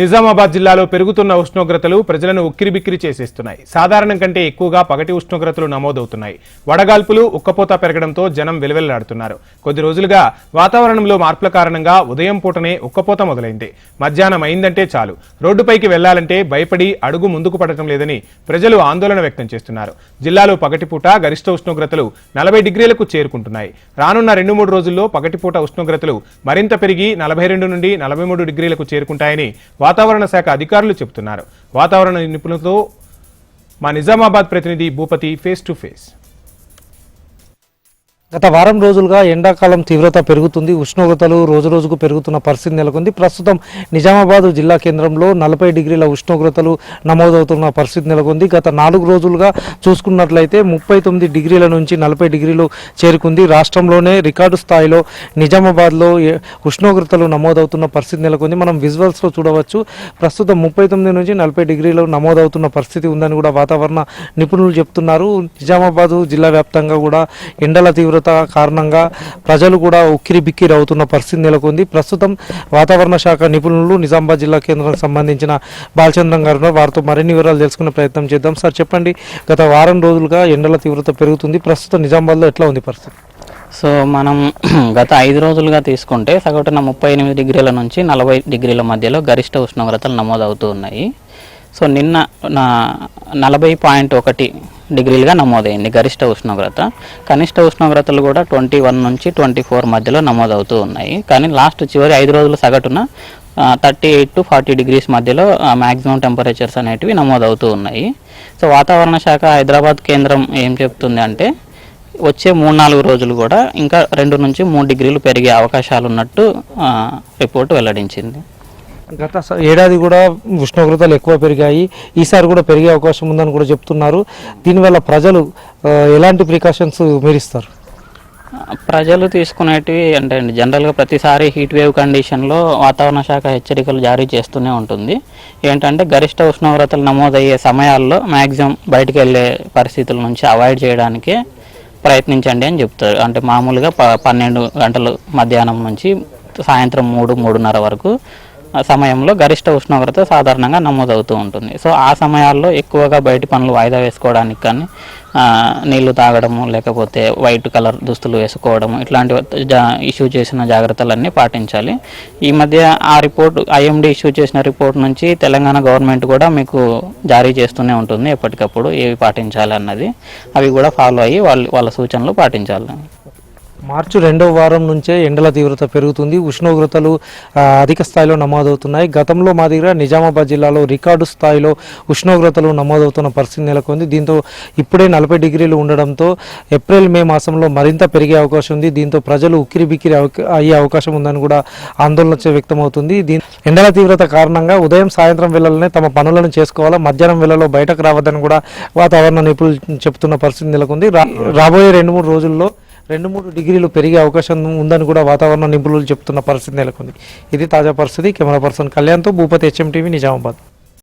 నిజామాబాద్ జిల్లాలో పెరుగుతున్న ఉష్ణోగ్రతలు ప్రజలను ఉక్కిరిబిక్కిరి చేసేస్తున్నాయి. సాధారణం కంటే ఎక్కువగా పగటి ఉష్ణోగ్రతలు నమోదవుతున్నాయి. వడగాల్పులు, ఉక్కపోత పెరగడంతో జనం వెలువెల్లాడుతున్నారు. కొద్ది రోజులుగా వాతావరణంలో మార్పుల కారణంగా ఉదయం పూటనే ఉక్కపోత మొదలైంది. మధ్యాహ్నం అయిందంటే చాలు రోడ్డుపైకి వెళ్లాలంటే భయపడి అడుగు ముందుకు పడటం లేదని ప్రజలు ఆందోళన వ్యక్తం చేస్తున్నారు. జిల్లాలో పగటిపూట గరిష్ట ఉష్ణోగ్రతలు 40 డిగ్రీలకు చేరుకుంటున్నాయి. రానున్న 2-3 రోజుల్లో పగటిపూట ఉష్ణోగ్రతలు మరింత పెరిగి 42 నుండి 43 డిగ్రీలకు చేరుకుంటాయని వాతావరణ శాఖ అధికారులు చెబుతున్నారు. వాతావరణ నిపుణులతో మా నిజామాబాద్ ప్రతినిధి భూపతి ఫేస్ టు ఫేస్. గత వారం రోజులుగా ఎండాకాలం తీవ్రత పెరుగుతుంది. ఉష్ణోగ్రతలు రోజురోజుకు పెరుగుతున్న పరిస్థితి నెలకొంది. ప్రస్తుతం నిజామాబాద్ జిల్లా కేంద్రంలో 40 డిగ్రీల ఉష్ణోగ్రతలు నమోదవుతున్న పరిస్థితి నెలకొంది. గత 4 రోజులుగా చూసుకున్నట్లయితే 39 డిగ్రీల నుంచి 40 డిగ్రీలు చేరుకుంది. రాష్ట్రంలోనే రికార్డు స్థాయిలో నిజామాబాద్లో ఉష్ణోగ్రతలు నమోదవుతున్న పరిస్థితి నెలకొంది. మనం విజువల్స్లో చూడవచ్చు. ప్రస్తుతం 39 నుంచి 40 డిగ్రీలు నమోదవుతున్న పరిస్థితి ఉందని కూడా వాతావరణ నిపుణులు చెప్తున్నారు. నిజామాబాద్ జిల్లా వ్యాప్తంగా కూడా ఎండల తీవ్రత కారణంగా ప్రజలు కూడా ఉక్కిరి బిక్కిరి అవుతున్న పరిస్థితి నెలకొంది. ప్రస్తుతం వాతావరణ శాఖ నిపుణులు నిజామాబాద్ జిల్లా కేంద్రానికి సంబంధించిన బాలచంద్రం గారు, వారితో మరిన్ని వివరాలు తెలుసుకునే ప్రయత్నం చేద్దాం. సార్ చెప్పండి, గత వారం రోజులుగా ఎండల తీవ్రత పెరుగుతుంది. ప్రస్తుతం నిజామాబాద్లో ఎట్లా ఉంది పరిస్థితి? సో మనం గత 5 రోజులుగా తీసుకుంటే సగటున 38 డిగ్రీల నుంచి 40 డిగ్రీల మధ్యలో గరిష్ట ఉష్ణోగ్రతలు నమోదవుతూ ఉన్నాయి. సో నిన్న 40.1 డిగ్రీలుగా నమోదైంది గరిష్ట ఉష్ణోగ్రత. కనిష్ట ఉష్ణోగ్రతలు కూడా 21 నుంచి 24 మధ్యలో నమోదవుతూ ఉన్నాయి. కానీ చివరి 5 రోజుల సగటున 38 to 40 డిగ్రీస్ మధ్యలో మ్యాక్సిమం టెంపరేచర్స్ అనేటివి నమోదవుతూ ఉన్నాయి. సో వాతావరణ శాఖ హైదరాబాద్ కేంద్రం ఏం చెప్తుంది అంటే వచ్చే 3-4 రోజులు కూడా ఇంకా 2 నుంచి 3 డిగ్రీలు పెరిగే అవకాశాలు ఉన్నట్టు రిపోర్టు వెల్లడించింది. గత ఏడాది కూడా ఉష్ణోగ్రతలు ఎక్కువ పెరిగాయి, ఈసారి కూడా పెరిగే అవకాశం ఉందని కూడా చెప్తున్నారు. దీనివల్ల ప్రజలు ఎలాంటి ప్రికాషన్స్ మీరిస్తారు? ప్రజలు తీసుకునేటివి అంటే జనరల్గా ప్రతిసారి హీట్ వేవ్ కండిషన్లో వాతావరణ శాఖ హెచ్చరికలు జారీ చేస్తూనే ఉంటుంది. ఏంటంటే గరిష్ట ఉష్ణోగ్రతలు నమోదయ్యే సమయాల్లో మ్యాక్సిమం బయటికి వెళ్ళే పరిస్థితుల నుంచి అవాయిడ్ చేయడానికే ప్రయత్నించండి అని చెప్తారు. అంటే మామూలుగా 12 గంటలు మధ్యాహ్నం నుంచి సాయంత్రం 3-3:30 వరకు సమయంలో గరిష్ట ఉష్ణోగ్రత సాధారణంగా నమోదవుతూ ఉంటుంది. సో ఆ సమయాల్లో ఎక్కువగా బయటి పనులు వాయిదా వేసుకోవడానికి కానీ నీళ్లు తాగడము, లేకపోతే వైట్ కలర్ దుస్తులు వేసుకోవడము, ఇట్లాంటి ఇష్యూ చేసిన జాగ్రత్తలన్నీ పాటించాలి. ఈ మధ్య ఆ రిపోర్ట్ ఐఎండీ ఇష్యూ చేసిన రిపోర్ట్ నుంచి తెలంగాణ గవర్నమెంట్ కూడా మీకు జారీ చేస్తూనే ఉంటుంది ఎప్పటికప్పుడు ఏవి పాటించాలి అన్నది. అవి కూడా ఫాలో అయ్యి వాళ్ళ సూచనలు పాటించాలి. మార్చి 2వ వారం నుంచే ఎండల తీవ్రత పెరుగుతుంది. ఉష్ణోగ్రతలు అధిక స్థాయిలో నమోదవుతున్నాయి. గతంలో మాదిరిగా నిజామాబాద్ జిల్లాలో రికార్డు స్థాయిలో ఉష్ణోగ్రతలు నమోదవుతున్న పరిస్థితి నెలకొంది. దీంతో ఇప్పుడే 40 డిగ్రీలు ఉండడంతో ఏప్రిల్-మే మాసంలో మరింత పెరిగే అవకాశం ఉంది. దీంతో ప్రజలు ఉక్కిరిబిక్కిరి అయ్యే అవకాశం ఉందని కూడా ఆందోళన వ్యక్తమవుతుంది. ఎండల తీవ్రత కారణంగా ఉదయం సాయంత్రం వేళలనే తమ పనులను చేసుకోవాలా, మధ్యాహ్నం వేళలో బయటకు రావద్దని కూడా వాతావరణ నిపుణులు చెబుతున్న పరిస్థితి నెలకొంది. రాబోయే 2-3 రోజుల్లో 2-3 డిగ్రీలు పెరిగే అవకాశం ఉందని కూడా వాతావరణ నిపుణులు చెప్తున్న పరిస్థితి నెలకొంది. ఇది తాజా పరిస్థితి. కెమెరా పర్సన్ కళ్యాణ్తో భూపతి, HM టీవీ, నిజామాబాద్.